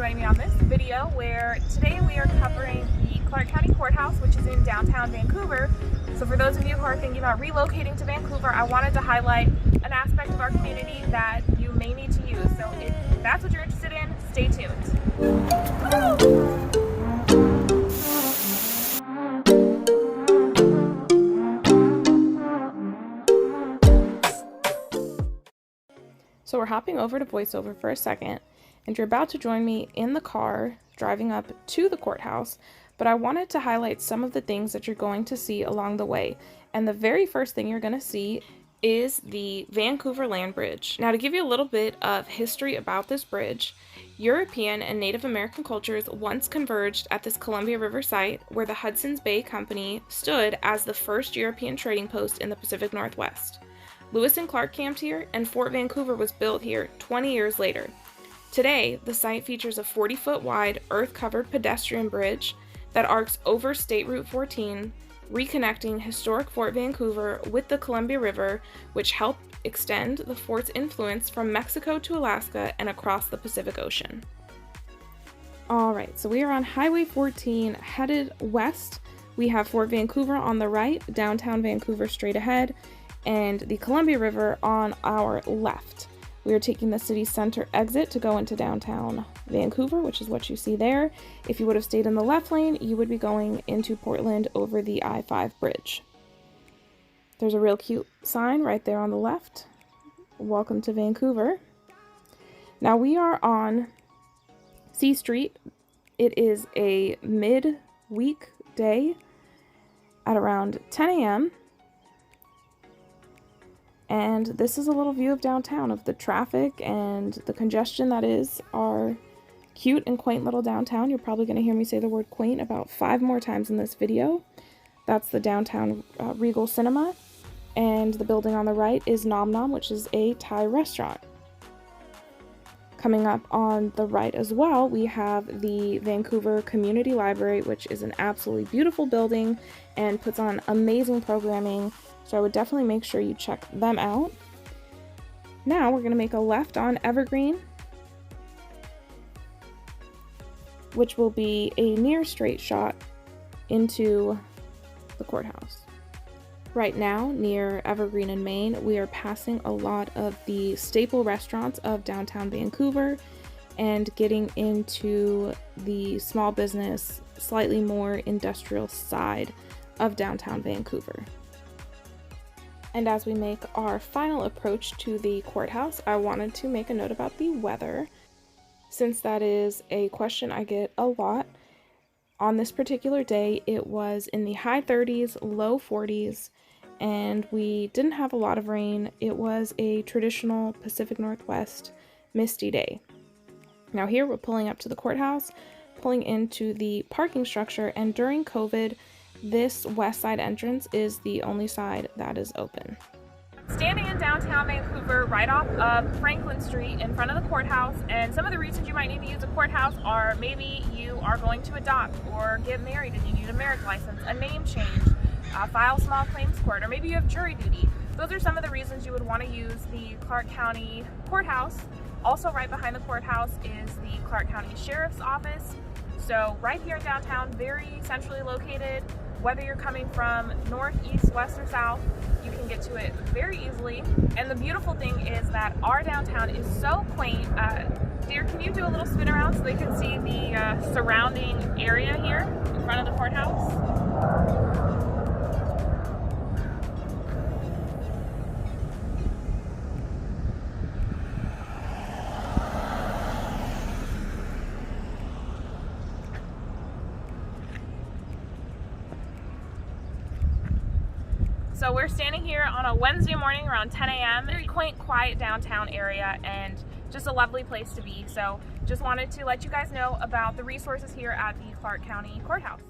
joining me on this video where today we are covering the Clark County Courthouse, which is in downtown Vancouver. So for those of you who are thinking about relocating to Vancouver, I wanted to highlight an aspect of our community that you may need to use. So if that's what you're interested in, stay tuned. So we're hopping over to voiceover for a second, and you're about to join me in the car driving up to the courthouse, but I wanted to highlight some of the things that you're going to see along the way. And the very first thing you're going to see is the Vancouver Land Bridge. Now, to give you a little bit of history about this bridge, European and Native American cultures once converged at this Columbia River site where the Hudson's Bay Company stood as the first European trading post in the Pacific Northwest. Lewis and Clark camped here, and Fort Vancouver was built here 20 years later. Today, the site features a 40-foot wide, earth-covered pedestrian bridge that arcs over State Route 14, reconnecting historic Fort Vancouver with the Columbia River, which helped extend the fort's influence from Mexico to Alaska and across the Pacific Ocean. Alright, so we are on Highway 14 headed west. We have Fort Vancouver on the right, downtown Vancouver straight ahead, and the Columbia River on our left. We are taking the city center exit to go into downtown Vancouver, which is what you see there. If you would have stayed in the left lane, you would be going into Portland over the I-5 bridge. There's a real cute sign right there on the left. Welcome to Vancouver. Now we are on C Street. It is a mid-week day at around 10 a.m. And this is a little view of downtown, of the traffic and the congestion that is our cute and quaint little downtown. You're probably going to hear me say the word quaint about 5 more times in this video. That's the downtown Regal Cinema. And the building on the right is Nom Nom, which is a Thai restaurant. Coming up on the right as well, we have the Vancouver Community Library, which is an absolutely beautiful building and puts on amazing programming. So I would definitely make sure you check them out. Now we're going to make a left on Evergreen, which will be a near straight shot into the courthouse. Right now, near Evergreen and Main, we are passing a lot of the staple restaurants of downtown Vancouver and getting into the small business, slightly more industrial side of downtown Vancouver. And as we make our final approach to the courthouse, I wanted to make a note about the weather, since that is a question I get a lot. On this particular day, it was in the high 30s, low 40s, and we didn't have a lot of rain. It was a traditional Pacific Northwest misty day. Now here we're pulling up to the courthouse, pulling into the parking structure, and during COVID, this west side entrance is the only side that is open. Standing in downtown Vancouver, right off of Franklin Street in front of the courthouse, and some of the reasons you might need to use a courthouse are maybe you are going to adopt or get married and you need a marriage license, a name change, file small claims court, or maybe you have jury duty. Those are some of the reasons you would want to use the Clark County Courthouse. Also right behind the courthouse is the Clark County Sheriff's Office. So right here in downtown, very centrally located. Whether you're coming from north, east, west, or south, you can get to it very easily. And the beautiful thing is that our downtown is so quaint. Dear, can you do a little spin around so they can see the surrounding area here in front of the courthouse? So we're standing here on a Wednesday morning around 10 a.m. Very quaint, quiet downtown area and just a lovely place to be. So just wanted to let you guys know about the resources here at the Clark County Courthouse.